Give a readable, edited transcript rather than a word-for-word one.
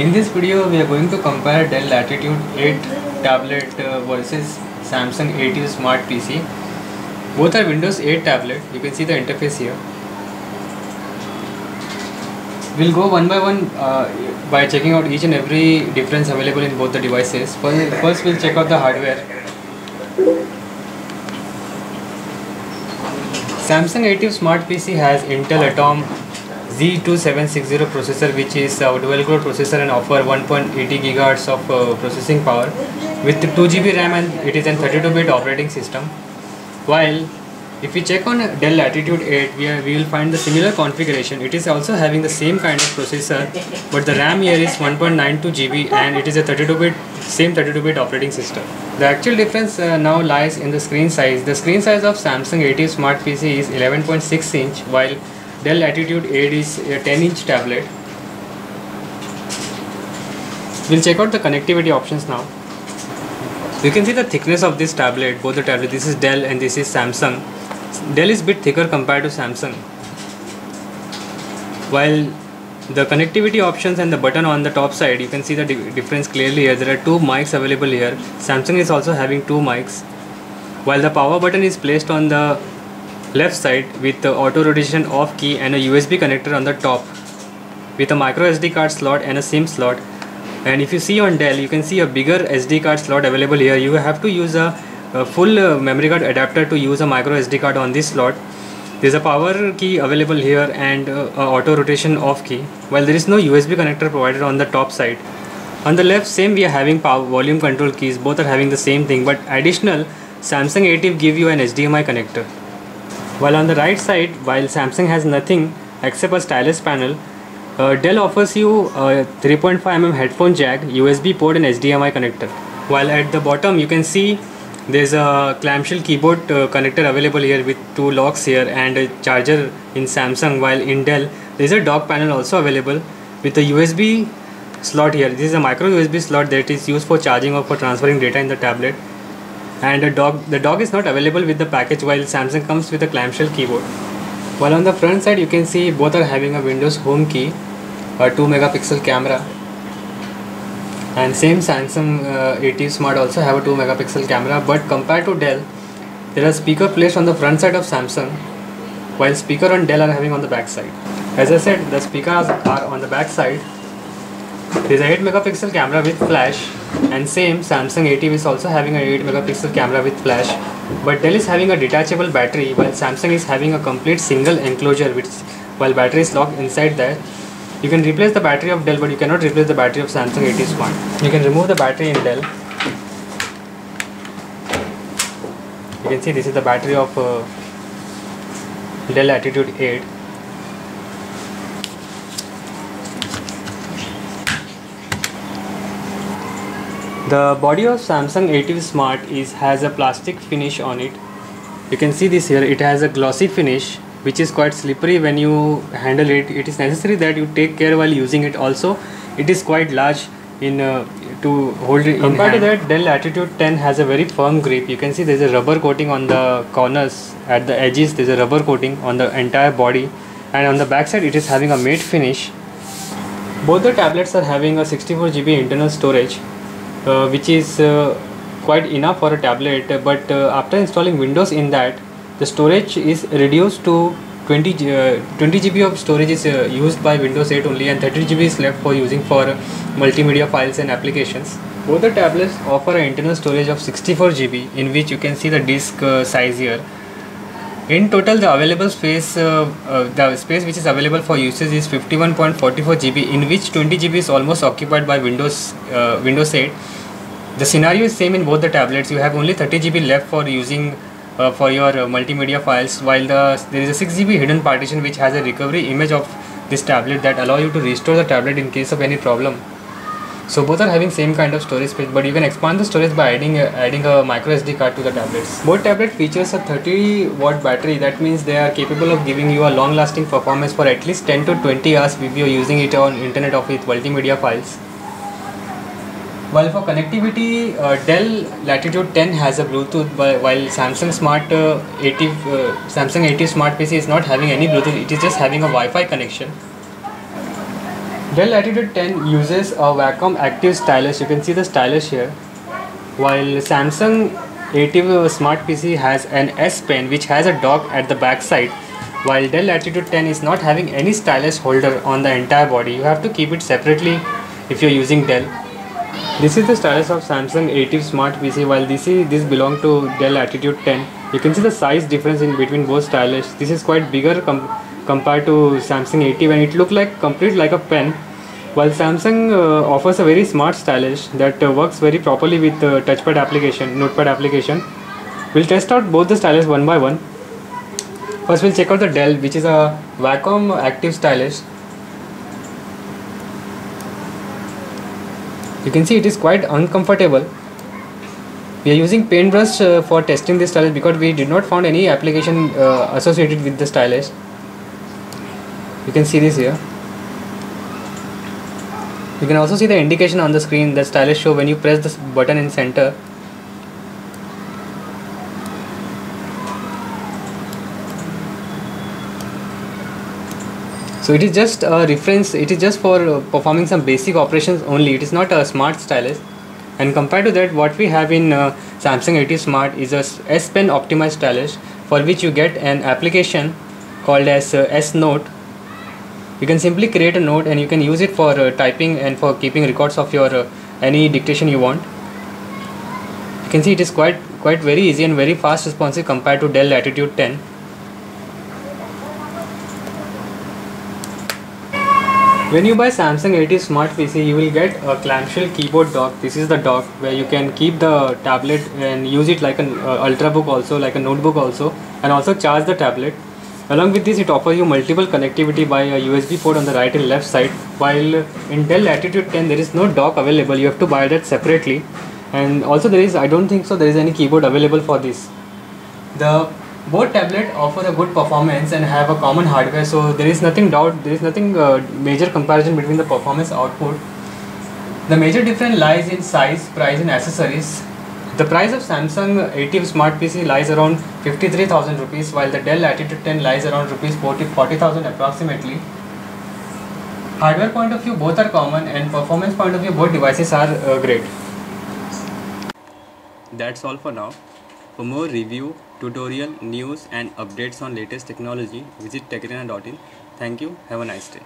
In this video, we are going to compare Dell Latitude 8 tablet versus Samsung ATIV Smart PC. Both are Windows 8 tablet. You can see the interface here. We'll go one by one by checking out each and every difference available in both the devices. First we'll check out the hardware. Samsung ATIV Smart PC has Intel Atom Z2760 processor, which is a dual core processor and offer 1.80 GHz of processing power with 2 GB RAM, and it is a 32-bit operating system. While if we check on Dell Latitude 8, we will find the similar configuration. It is also having the same kind of processor, but the RAM here is 1.92 GB and it is a 32-bit operating system. The actual difference now lies in the screen size. The screen size of Samsung ATIV Smart PC is 11.6 inch, while Dell Latitude 8 is a 10-inch tablet. We'll check out the connectivity options now. You can see the thickness of this tablet, both the tablets. This is Dell and this is Samsung. Dell is a bit thicker compared to Samsung. While the connectivity options and the button on the top side, you can see the difference clearly here. There are two mics available here. Samsung is also having two mics. While the power button is placed on the left side with the auto rotation off key and a USB connector on the top with a micro SD card slot and a SIM slot. And if you see on Dell, you can see a bigger SD card slot available here. You have to use a full memory card adapter to use a micro SD card on this slot. There is a power key available here and auto rotation off key, while there is no USB connector provided on the top side. On the left, same, we are having power volume control keys. Both are having the same thing, but additional Samsung ATIV give you an HDMI connector. While on the right side, while Samsung has nothing except a stylus panel, Dell offers you a 3.5mm headphone jack, USB port and HDMI connector. While at the bottom you can see there's a clamshell keyboard connector available here with two locks here and a charger in Samsung, while in Dell there's a dock panel also available with a USB slot here. This is a micro USB slot that is used for charging or for transferring data in the tablet. And the dock is not available with the package, while Samsung comes with a clamshell keyboard. While on the front side you can see both are having a Windows Home key, a 2-megapixel camera, and same Samsung ATIV Smart also have a 2-megapixel camera, but compared to Dell, there are speaker placed on the front side of Samsung, while speaker on Dell are having on the back side. As I said, the speakers are on the back side. There is a 8-megapixel camera with flash, and same Samsung ATIV is also having a 8-megapixel camera with flash, but Dell is having a detachable battery, while Samsung is having a complete single enclosure, while battery is locked inside that. You can replace the battery of Dell, but you cannot replace the battery of Samsung ATIV Smart. You can remove the battery in Dell. You can see this is the battery of Dell Latitude 8. The body of Samsung ATIV Smart has a plastic finish on it. You can see this here. It has a glossy finish, which is quite slippery when you handle it. It is necessary that you take care while using it. Also, it is quite large to hold it in hand. Compared to that, Dell Latitude 10 has a very firm grip. You can see there is a rubber coating on the corners. At the edges, there is a rubber coating on the entire body, and on the back side, it is having a matte finish. Both the tablets are having a 64 GB internal storage, which is quite enough for a tablet, but after installing Windows in that, the storage is reduced to 20 GB of storage is used by Windows 8 only, and 30 GB is left for using for multimedia files and applications. Both the tablets offer an internal storage of 64 GB, in which you can see the disk size here. In total, the available space, the space which is available for usage is 51.44 GB, in which 20 GB is almost occupied by Windows 8. The scenario is same in both the tablets. You have only 30 GB left for using for your multimedia files, while there is a 6 GB hidden partition which has a recovery image of this tablet that allow you to restore the tablet in case of any problem. So both are having same kind of storage space, but you can expand the storage by adding a micro SD card to the tablets. Both tablet features a 30-watt battery. That means they are capable of giving you a long-lasting performance for at least 10 to 20 hours if you are using it on internet or with multimedia files. While for connectivity, Dell Latitude 10 has a Bluetooth, while Samsung ATIV Smart PC is not having any Bluetooth. It is just having a Wi-Fi connection. Dell Latitude 10 uses a Wacom Active Stylus. You can see the stylus here. While Samsung ATIV Smart PC has an S Pen which has a dock at the back side. While Dell Latitude 10 is not having any stylus holder on the entire body. You have to keep it separately if you're using Dell. This is the stylus of Samsung ATIV Smart PC. While this belongs to Dell Latitude 10. You can see the size difference in between both stylus. This is quite bigger compared to Samsung ATIV, and it looks like complete like a pen. While Samsung offers a very smart stylus that works very properly with touchpad application, notepad application. We'll test out both the stylus one by one. First we'll check out the Dell, which is a Wacom Active Stylus. You can see it is quite uncomfortable. We are using paintbrush for testing this stylus because we did not find any application associated with the stylus. You can see this here. You can also see the indication on the screen that stylus show when you press this button in center. So it is just a reference, it is just for performing some basic operations only. It is not a smart stylus. And compared to that, what we have in Samsung ATIV Smart is a S Pen optimized stylus, for which you get an application called as S Note. You can simply create a note and you can use it for typing and for keeping records of your any dictation you want. You can see it is quite very easy and very fast responsive compared to Dell Latitude 10. When you buy Samsung ATIV Smart PC, you will get a clamshell keyboard dock. This is the dock where you can keep the tablet and use it like an ultrabook also, like a notebook also, and also charge the tablet. Along with this, it offers you multiple connectivity by a USB port on the right and left side. While in Dell Latitude 10 there is no dock available, you have to buy that separately. And also there is, I don't think so there is any keyboard available for this. Both tablets offer a good performance and have a common hardware, so there is nothing major comparison between the performance output. The major difference lies in size, price and accessories. The price of Samsung ATIV Smart PC lies around 53,000 rupees, while the Dell Latitude 10 lies around rupees 40,000 approximately. Hardware point of view, both are common, and performance point of view, both devices are great. That's all for now. For more review, tutorial, news and updates on latest technology, visit techarena.in. Thank you. Have a nice day.